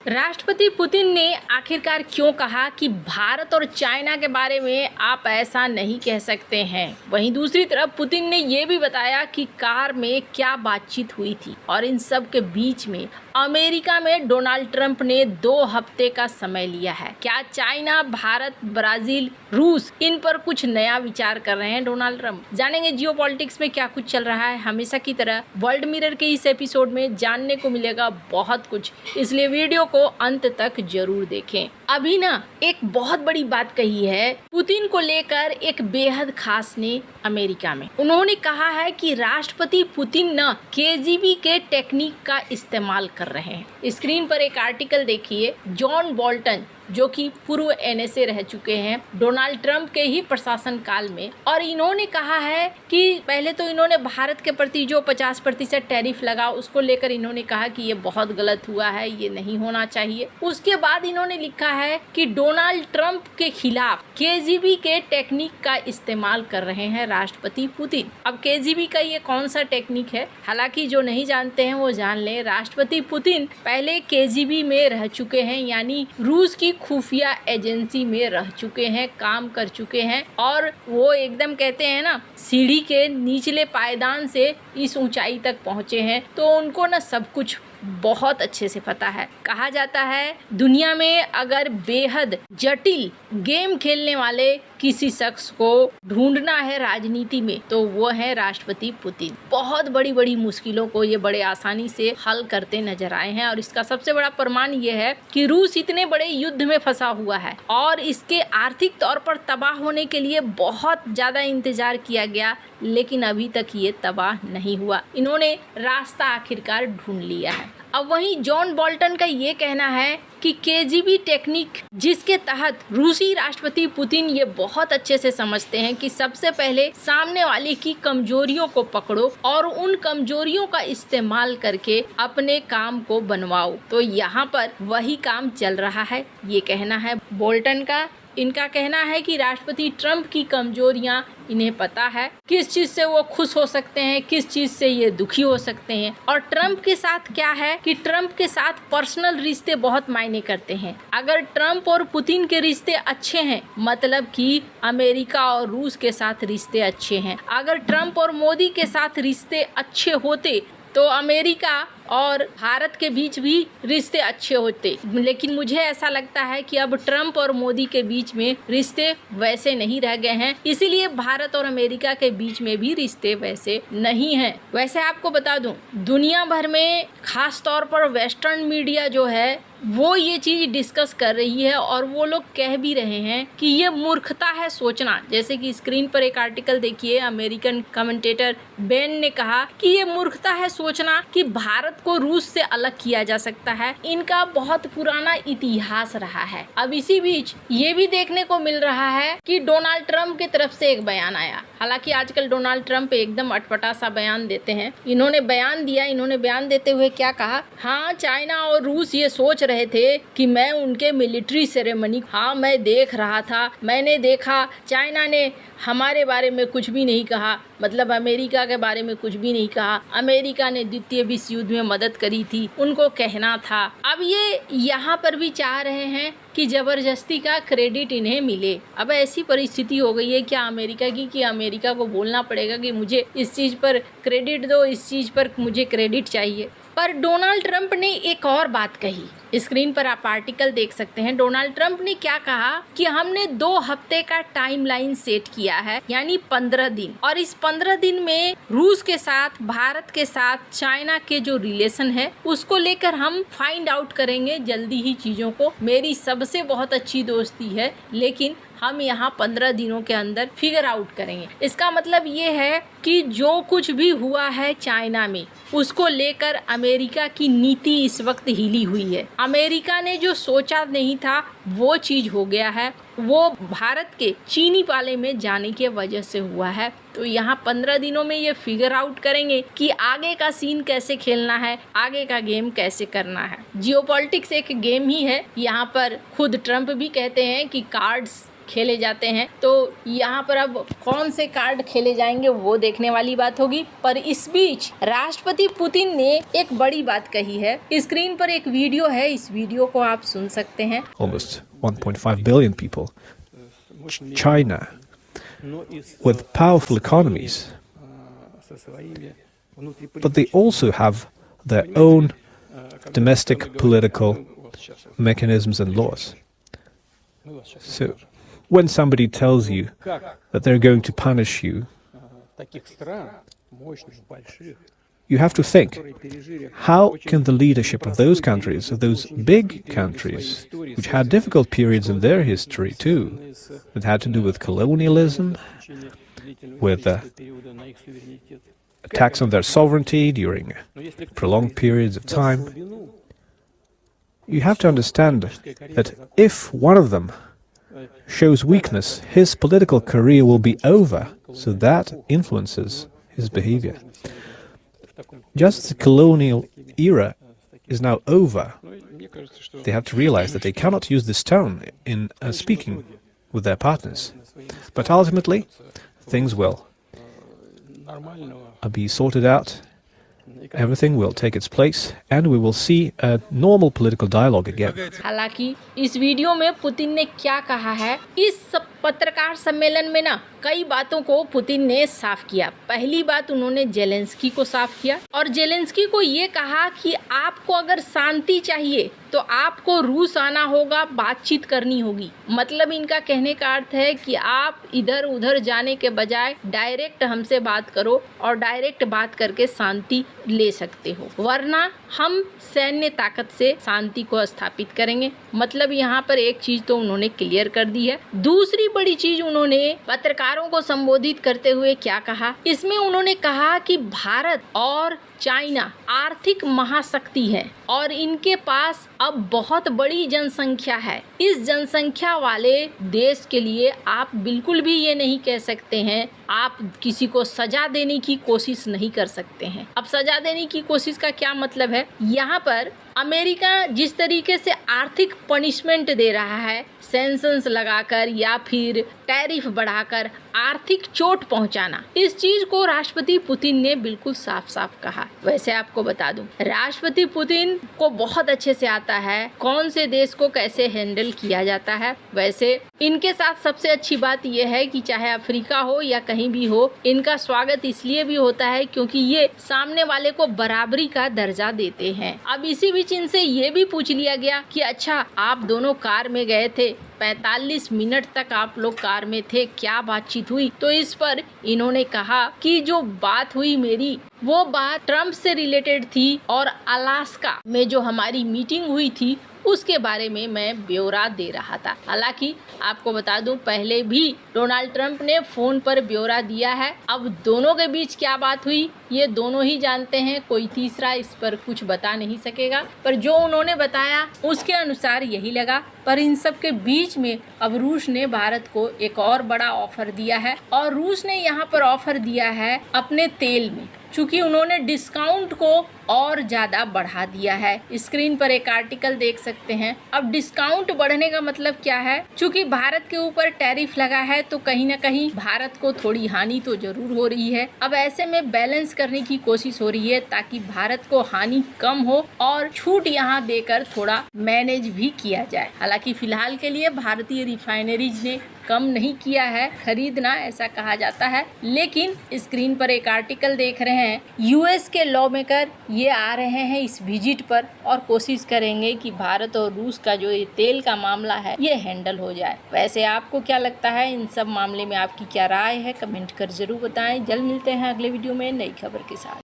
राष्ट्रपति पुतिन ने आखिरकार क्यों कहा कि भारत और चाइना के बारे में आप ऐसा नहीं कह सकते हैं। वहीं दूसरी तरफ पुतिन ने ये भी बताया कि कार में क्या बातचीत हुई थी और इन सब के बीच में अमेरिका में डोनाल्ड ट्रंप ने 2 हफ्ते का समय लिया है। क्या चाइना, भारत, ब्राजील, रूस इन पर कुछ नया विचार कर रहे हैं डोनाल्ड ट्रंप? जानेंगे जियोपॉलिटिक्स में क्या कुछ चल रहा है। हमेशा की तरह वर्ल्ड मिरर के इस एपिसोड में जानने को मिलेगा बहुत कुछ, इसलिए वीडियो को अंत तक जरूर देखें। अभी ना एक बहुत बड़ी बात कही है पुतिन को लेकर एक बेहद खास ने अमेरिका में। उन्होंने कहा है कि राष्ट्रपति पुतिन न केजीबी के टेक्निक का इस्तेमाल कर रहे हैं। स्क्रीन पर एक आर्टिकल देखिए। जॉन बोल्टन जो कि पूर्व एनएसए रह चुके हैं डोनाल्ड ट्रंप के ही प्रशासन काल में, और इन्होंने कहा है कि पहले तो इन्होंने भारत के प्रति जो 50% टैरिफ लगा उसको लेकर इन्होंने कहा कि ये बहुत गलत हुआ है, ये नहीं होना चाहिए। उसके बाद इन्होंने लिखा है कि डोनाल्ड ट्रंप के खिलाफ केजीबी के टेक्निक का इस्तेमाल कर रहे हैं राष्ट्रपति पुतिन। अब केजीबी का ये कौन सा टेक्निक है, हालांकि जो नहीं जानते हैं वो जान लें। राष्ट्रपति पुतिन पहले केजीबी में रह चुके हैं, यानी रूस की खुफिया एजेंसी में रह चुके हैं, काम कर चुके हैं, और वो एकदम कहते हैं ना सीढ़ी के निचले पायदान से इस ऊंचाई तक पहुंचे हैं, तो उनको ना सब कुछ बहुत अच्छे से पता है। कहा जाता है दुनिया में अगर बेहद जटिल गेम खेलने वाले किसी शख्स को ढूंढना है राजनीति में तो वो है राष्ट्रपति पुतिन। बहुत बड़ी बड़ी मुश्किलों को ये बड़े आसानी से हल करते नजर आए हैं, और इसका सबसे बड़ा प्रमाण ये है कि रूस इतने बड़े युद्ध में फंसा हुआ है और इसके आर्थिक तौर पर तबाह होने के लिए बहुत ज्यादा इंतजार किया गया, लेकिन अभी तक ये तबाह नहीं हुआ। इन्होंने रास्ता आखिरकार ढूंढ लिया है। अब वहीं जॉन बोल्टन का ये कहना है कि केजीबी टेक्निक जिसके तहत रूसी राष्ट्रपति पुतिन ये बहुत अच्छे से समझते हैं कि सबसे पहले सामने वाले की कमजोरियों को पकड़ो और उन कमजोरियों का इस्तेमाल करके अपने काम को बनवाओ, तो यहाँ पर वही काम चल रहा है, ये कहना है बोल्टन का। इनका कहना है कि राष्ट्रपति ट्रंप की कमजोरियां इन्हें पता है, किस चीज से वो खुश हो सकते हैं, किस चीज से ये दुखी हो सकते हैं। और ट्रंप के साथ क्या है कि ट्रंप के साथ पर्सनल रिश्ते बहुत मायने करते हैं। अगर ट्रंप और पुतिन के रिश्ते अच्छे हैं, मतलब कि अमेरिका और रूस के साथ रिश्ते अच्छे हैं। अगर ट्रंप और मोदी के साथ रिश्ते अच्छे होते तो अमेरिका और भारत के बीच भी रिश्ते अच्छे होते, लेकिन मुझे ऐसा लगता है कि अब ट्रंप और मोदी के बीच में रिश्ते वैसे नहीं रह गए हैं, इसीलिए भारत और अमेरिका के बीच में भी रिश्ते वैसे नहीं हैं। वैसे आपको बता दूं, दुनिया भर में खास तौर पर वेस्टर्न मीडिया जो है वो ये चीज डिस्कस कर रही है, और वो लोग कह भी रहे हैं कि ये मूर्खता है सोचना। जैसे कि स्क्रीन पर एक आर्टिकल देखिए, अमेरिकन कमेंटेटर बेन ने कहा कि ये मूर्खता है सोचना कि भारत को रूस से अलग किया जा सकता है। इनका बहुत पुराना इतिहास रहा है। अब इसी बीच ये भी देखने को मिल रहा है कि डोनाल्ड ट्रंप की तरफ से एक बयान आया। हालांकि आजकल डोनाल्ड ट्रंप एकदम अटपटा सा बयान देते हैं। इन्होंने बयान देते हुए क्या कहा, हाँ चाइना और रूस ये सोच रहे थे कि मैं उनके मिलिट्री सेरेमनी मैं देख रहा था, मैंने देखा चाइना ने हमारे बारे में कुछ भी नहीं कहा, मतलब अमेरिका के बारे में कुछ भी नहीं कहा। अमेरिका ने द्वितीय विश्व युद्ध में मदद करी थी, उनको कहना था। अब ये यहाँ पर भी चाह रहे हैं कि जबरदस्ती का क्रेडिट इन्हें मिले। अब ऐसी परिस्थिति हो गई है क्या अमेरिका की कि अमेरिका को बोलना पड़ेगा कि मुझे इस चीज़ पर क्रेडिट दो, इस चीज़ पर मुझे क्रेडिट चाहिए। पर डोनाल्ड ट्रंप ने एक और बात कही। स्क्रीन पर आप आर्टिकल देख सकते हैं। डोनाल्ड ट्रंप ने क्या कहा कि हमने 2 हफ्ते का टाइमलाइन सेट किया है, यानी 15 दिन, और इस 15 दिन में रूस के साथ, भारत के साथ, चाइना के जो रिलेशन है उसको लेकर हम फाइंड आउट करेंगे जल्दी ही चीजों को। मेरी सबसे बहुत अच्छी दोस्ती है, लेकिन हम यहाँ 15 दिनों के अंदर फिगर आउट करेंगे। इसका मतलब ये है कि जो कुछ भी हुआ है चाइना में उसको लेकर अमेरिका की नीति इस वक्त हिली हुई है। अमेरिका ने जो सोचा नहीं था वो चीज हो गया है, वो भारत के चीनी पाले में जाने की वजह से हुआ है। तो यहाँ 15 दिनों में ये फिगर आउट करेंगे कि आगे का सीन कैसे खेलना है, आगे का गेम कैसे करना है। जियोपॉलिटिक्स एक गेम ही है। यहाँ पर खुद ट्रंप भी कहते हैं कि कार्ड्स खेले जाते हैं। तो यहाँ पर अब कौन से कार्ड खेले जाएंगे वो देखने वाली बात होगी। पर इस बीच राष्ट्रपति पुतिन ने एक बड़ी बात कही है। स्क्रीन पर एक वीडियो है, इस वीडियो को आप सुन सकते हैं। Almost 1.5 billion people. China, with powerful economies, but they also have their own domestic political mechanisms and laws. So, when somebody tells you that they're going to punish you, you have to think, how can the leadership of those countries, of those big countries, which had difficult periods in their history too, that had to do with colonialism, with attacks on their sovereignty during prolonged periods of time, you have to understand that if one of them shows weakness, his political career will be over, so that influences his behavior. Just as the colonial era is now over, they have to realize that they cannot use this tone in speaking with their partners. But ultimately, things will be sorted out, everything will take its place, and we will see a normal political dialogue again. हालांकि इस video में Putin ने क्या कहा है, इस पत्रकार सम्मेलन में ना कई बातों को पुतिन ने साफ किया। पहली बात उन्होंने जेलेंस्की को साफ किया और जेलेंस्की को ये कहा कि आपको अगर शांति चाहिए तो आपको रूस आना होगा, बातचीत करनी होगी। मतलब इनका कहने का अर्थ है कि आप इधर उधर जाने के बजाय डायरेक्ट हमसे बात करो और डायरेक्ट बात करके शांति ले सकते हो, वरना हम सैन्य ताकत से शांति को स्थापित करेंगे। मतलब यहाँ पर एक चीज तो उन्होंने क्लियर कर दी है। दूसरी बड़ी चीज उन्होंने पत्रकारों को संबोधित करते हुए क्या कहा, इसमें उन्होंने कहा कि भारत और चाइना आर्थिक महाशक्ति है और इनके पास अब बहुत बड़ी जनसंख्या है। इस जनसंख्या वाले देश के लिए आप बिल्कुल भी ये नहीं कह सकते हैं, आप किसी को सजा देने की कोशिश नहीं कर सकते हैं। अब सजा देने की कोशिश का क्या मतलब है, यहाँ पर अमेरिका जिस तरीके से आर्थिक पनिशमेंट दे रहा है, सैंक्शंस लगाकर या फिर टैरिफ बढ़ाकर आर्थिक चोट पहुंचाना, इस चीज को राष्ट्रपति पुतिन ने बिल्कुल साफ साफ कहा। वैसे आपको बता दूं, राष्ट्रपति पुतिन को बहुत अच्छे से आता है कौन से देश को कैसे हैंडल किया जाता है। वैसे इनके साथ सबसे अच्छी बात यह है कि चाहे अफ्रीका हो या कहीं भी हो, इनका स्वागत इसलिए भी होता है क्योंकि ये सामने वाले को बराबरी का दर्जा देते हैं। अब इसी बीच इनसे ये भी पूछ लिया गया कि अच्छा, आप दोनों कार में गए थे, 45 मिनट तक आप लोग कार में थे, क्या बातचीत हुई? तो इस पर इन्होंने कहा कि जो बात हुई मेरी, वो बात ट्रम्प से रिलेटेड थी और अलास्का में जो हमारी मीटिंग हुई थी उसके बारे में मैं ब्यौरा दे रहा था। हालांकि आपको बता दूं, पहले भी डोनाल्ड ट्रंप ने फोन पर ब्यौरा दिया है। अब दोनों के बीच क्या बात हुई ये दोनों ही जानते हैं, कोई तीसरा इस पर कुछ बता नहीं सकेगा। पर जो उन्होंने बताया उसके अनुसार यही लगा। पर इन सब के बीच में अब रूस ने भारत को एक और बड़ा ऑफर दिया है और रूस ने यहाँ पर ऑफर दिया है अपने तेल में, चूँकि उन्होंने डिस्काउंट को और ज़्यादा बढ़ा दिया है। स्क्रीन पर एक आर्टिकल देख सकते हैं। अब डिस्काउंट बढ़ने का मतलब क्या है, चूँकि भारत के ऊपर टैरिफ लगा है तो कहीं ना कहीं भारत को थोड़ी हानि तो जरूर हो रही है। अब ऐसे में बैलेंस करने की कोशिश हो रही है ताकि भारत को हानि कम हो और छूट यहाँ देकर थोड़ा मैनेज भी किया जाए। हालांकि फिलहाल के लिए भारतीय रिफाइनरीज ने कम नहीं किया है खरीदना, ऐसा कहा जाता है। लेकिन स्क्रीन पर एक आर्टिकल देख रहे हैं, यूएस के लॉ मेकर ये आ रहे हैं इस विजिट पर और कोशिश करेंगे कि भारत और रूस का जो ये तेल का मामला है ये हैंडल हो जाए। वैसे आपको क्या लगता है, इन सब मामले में आपकी क्या राय है, कमेंट कर जरूर बताएं। जल्द मिलते हैं अगले वीडियो में नई खबर के साथ।